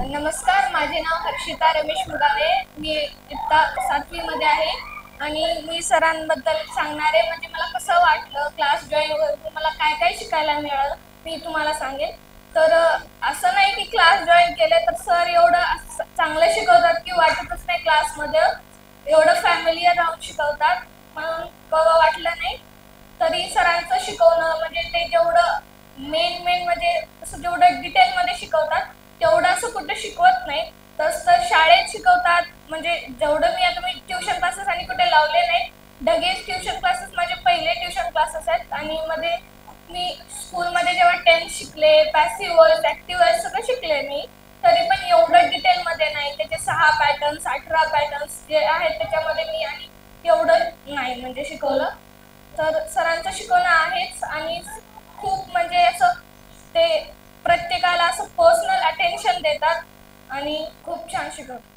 नमस्कार, माझे नाव हर्षिता रमेश मुगावे. मी इयत्ता 7वी मध्ये आहे आणि मी सरांबद्दल सांगणार आहे. म्हणजे मला कसं वाटलं क्लास जॉईन करून, मला काय काय शिकायला मिळालं मी तुम्हाला सांगेन. तर असं नाही की क्लास जॉईन केले तर सर एवढं चांगलं शिकवतात की वाटतच नाही क्लासमध्ये एवढं फॅमिलियर राहून शिकवतात, म्हणून कवा वाटलं नाही. तरी सरांचं शिकवणं म्हणजे ते जेवढं मेन मेन म्हणजे असं जेवढं डिटेलमध्ये शिकवतात तेवढं असं कुठं शिकवत नाही. तसं तर शाळेत शिकवतात. म्हणजे जेवढं मी ट्युशन क्लासेस आणि कुठे लावले नाही. डगेज ट्युशन क्लासेस माझे पहिले ट्युशन क्लासेस आहेत आणि मध्ये मी स्कूलमध्ये जेव्हा 10th शिकले, पॅसिव्ह व्हॉइस, ऍक्टिव्ह व्हॉइस सगळं शिकले मी. तरी पण एवढं डिटेलमध्ये नाही. त्याचे 6 पॅटर्न्स, 18 पॅटर्न्स जे आहेत त्याच्यामध्ये मी आणि एवढं नाही म्हणजे शिकवलं. तर सरांचं शिकवणं आहेच आणि खूप म्हणजे असं ते प्रत्येकाला असं पर्सनल अटेन्शन देतात आणि खूप छान शिकवतात.